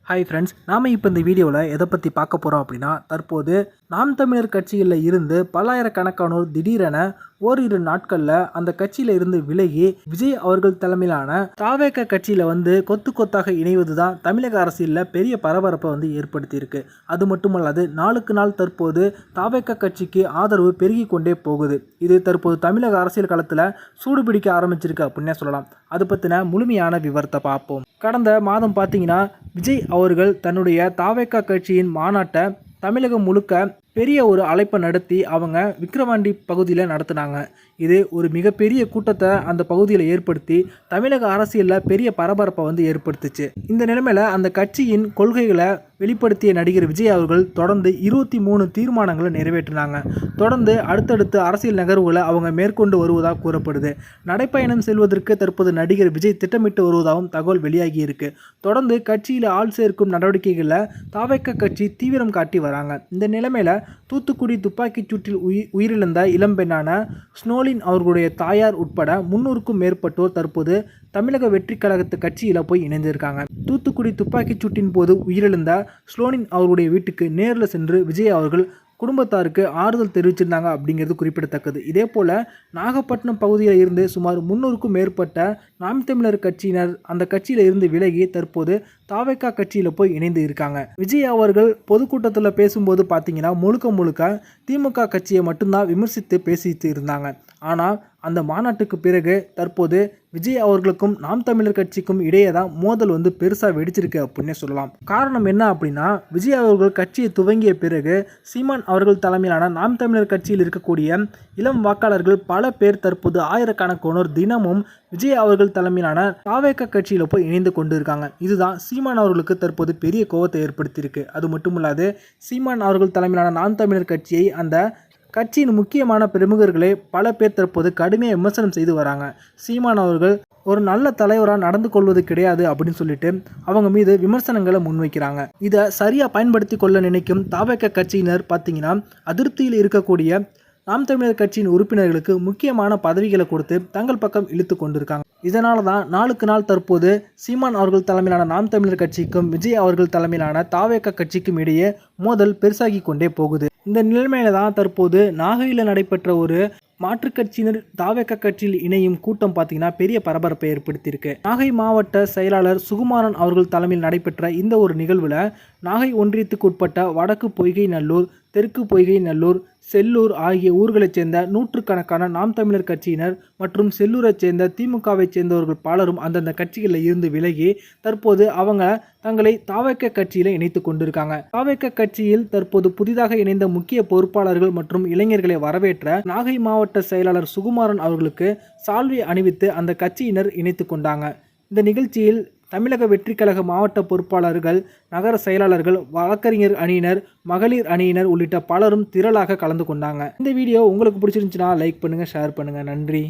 Hi friends, நாம் இப்போ இந்த வீடியோவில் எதை பற்றி பார்க்க போகிறோம் அப்படின்னா, தற்போது நாம் தமிழர் கட்சியில் இருந்து பல்லாயிரக்கணக்கானோர் திடீரென ஓரிரு நாட்களில் அந்த கட்சியில் இருந்து விலகி விஜய் அவர்கள் தலைமையிலான தாவேக கட்சியில் கொத்து கொத்தாக இணைவது தான் தமிழக அரசியலில் பெரிய பரபரப்பை ஏற்படுத்தியிருக்கு. அது மட்டுமல்லாது நாளுக்கு நாள் தற்போது தாவேக கட்சிக்கு ஆதரவு பெருகி கொண்டே போகுது. இது தற்போது தமிழக அரசியல் களத்தில் சூடுபிடிக்க ஆரம்பிச்சிருக்கு அப்படின்னே சொல்லலாம். அது பற்றின முழுமையான விவரத்தை பார்ப்போம். கடந்த மாதம் பார்த்தீங்கன்னா விஜய் அவர்கள் தன்னுடைய தாவேக கட்சியின் மாநாட்டை தமிழகம் முழுக்க பெரிய ஒரு அழைப்பை நடத்தி அவங்க விக்கிரவாண்டி பகுதியில் நடத்தினாங்க. இது ஒரு மிகப்பெரிய கூட்டத்தை அந்த பகுதியில் ஏற்படுத்தி தமிழக அரசியலில் பெரிய பரபரப்பை ஏற்படுத்துச்சு. இந்த நிலைமையில் அந்த கட்சியின் கொள்கைகளை வெளிப்படுத்திய நடிகர் விஜய் அவர்கள் தொடர்ந்து 23 தீர்மானங்களை நிறைவேற்றினாங்க. தொடர்ந்து அடுத்தடுத்து அரசியல் நகர்வுகளை அவங்க மேற்கொண்டு வருவதாக கூறப்படுது. நடைப்பயணம் செல்வதற்கு தற்போது நடிகர் விஜய் திட்டமிட்டு வருவதாகவும் தகவல் வெளியாகி இருக்கு. தொடர்ந்து கட்சியில் ஆள் சேர்க்கும் நடவடிக்கைகளில் தாவேக கட்சி தீவிரம் காட்டி வராங்க. இந்த நிலைமையில் தூத்துக்குடி துப்பாக்கிச் சூட்டில் உயிரிழந்த இளம்பெண்ணான ஸ்னோலின் அவர்களுடைய தாயார் உட்பட 300க்கும் மேற்பட்டோர் தற்போது தமிழக வெற்றி கழகத்து கட்சியில் போய் இணைந்திருக்காங்க. தூத்துக்குடி துப்பாக்கிச் சூட்டின் போது உயிரிழந்த ஸ்லோனின் அவர்களுடைய வீட்டுக்கு நேரில் சென்று விஜய் அவர்கள் குடும்பத்தாருக்கு ஆறுதல் தெரிவிச்சிருந்தாங்க அப்படிங்கிறது குறிப்பிடத்தக்கது. இதே போல் நாகப்பட்டினம் பகுதியில் இருந்து சுமார் 300க்கும் மேற்பட்ட நாம் தமிழர் கட்சியினர் அந்த கட்சியில் இருந்து விலகி தற்போது தாவேகா கட்சியில் போய் இணைந்து இருக்காங்க. விஜய் அவர்கள் பொதுக்கூட்டத்தில் பேசும்போது பார்த்தீங்கன்னா முழுக்க திமுக கட்சியை மட்டும்தான் விமர்சித்து பேசிட்டு இருந்தாங்க. ஆனால் அந்த மாநாட்டுக்கு பிறகு தற்போது விஜய் அவர்களுக்கும் நாம் தமிழர் கட்சிக்கும் இடையே தான் மோதல் பெருசாக வெடிச்சிருக்கு அப்படின்னே சொல்லலாம். காரணம் என்ன அப்படின்னா, விஜய் அவர்கள் கட்சியை துவங்கிய பிறகு சீமான் அவர்கள் தலைமையிலான நாம் தமிழர் கட்சியில் இருக்கக்கூடிய இளம் வாக்காளர்கள் பல பேர் தற்போது ஆயிரக்கணக்கானோர் தினமும் விஜய் அவர்கள் தலைமையிலான தாவேக கட்சியில் போய் இணைந்து கொண்டு இருக்காங்க. இதுதான் சீமான் அவர்களுக்கு தற்போது பெரிய கோபத்தை ஏற்படுத்தியிருக்கு. அது மட்டுமில்லாது சீமான் அவர்கள் தலைமையிலான நாம் தமிழர் கட்சியை அந்த கட்சியின் முக்கியமான பிரமுகர்களே பல பேர் தற்போது கடுமையாக விமர்சனம் செய்து வராங்க. சீமான் அவர்கள் ஒரு நல்ல தலைவராக நடந்து கொள்வது கிடையாது அப்படின்னு சொல்லிட்டு அவங்க மீது விமர்சனங்களை முன்வைக்கிறாங்க. இதை சரியாக பயன்படுத்தி கொள்ள நினைக்கும் தாவேக கட்சியினர் பார்த்தீங்கன்னா அதிருப்தியில் இருக்கக்கூடிய நாம் தமிழர் கட்சியின் உறுப்பினர்களுக்கு முக்கியமான பதவிகளை கொடுத்து தங்கள் பக்கம் இழுத்து கொண்டிருக்காங்க. இதனால தான் நாளுக்கு நாள் தற்போது சீமான் அவர்கள் தலைமையிலான நாம் தமிழர் கட்சிக்கும் விஜய் அவர்கள் தலைமையிலான தாவேக கட்சிக்கும் இடையே மோதல் பெருசாகி கொண்டே போகுது. இந்த நிலைமையில தான் தற்போது நாகையில் நடைபெற்ற ஒரு மாற்றுக் கட்சியினர் தாவேக கட்சியில் இணையும் கூட்டம் பார்த்தீங்கன்னா பெரிய பரபரப்பை ஏற்படுத்தியிருக்கு. நாகை மாவட்ட செயலாளர் சுகுமாரன் அவர்கள் தலைமையில் நடைபெற்ற இந்த ஒரு நிகழ்வில் நாகை ஒன்றியத்துக்கு உட்பட்ட வடக்கு பொய்கை நல்லூர், தெற்கு பொய்கை நல்லூர், செல்லூர் ஆகிய ஊர்களைச் சேர்ந்த நூற்றுக்கணக்கான நாம் தமிழர் கட்சியினர் மற்றும் செல்லூரைச் சேர்ந்த திமுகவை சேர்ந்தவர்கள் பலரும் அந்தந்த கட்சிகளில் இருந்து விலகி தற்போது அவங்க தங்களை தாவேக கட்சியில் இணைத்து கொண்டிருக்காங்க. தாவேக கட்சியில் தற்போது புதிதாக இணைந்த முக்கிய பொறுப்பாளர்கள் மற்றும் இளைஞர்களை வரவேற்ற நாகை மாவட்ட செயலாளர் சுகுமாரன் அவர்களுக்கு சால்வை அணிவித்து அந்த கட்சியினர் இணைத்து கொண்டாங்க. இந்த நிகழ்ச்சியில் தமிழக வெற்றி கழக மாவட்ட பொறுப்பாளர்கள், நகர செயலாளர்கள், வழக்கறிஞர் அணியினர், மகளிர் அணியினர் உள்ளிட்ட பலரும் திரளாக கலந்து கொண்டாங்க. இந்த வீடியோ உங்களுக்கு பிடிச்சிருந்துச்சுன்னா லைக் பண்ணுங்கள், ஷேர் பண்ணுங்கள். நன்றி.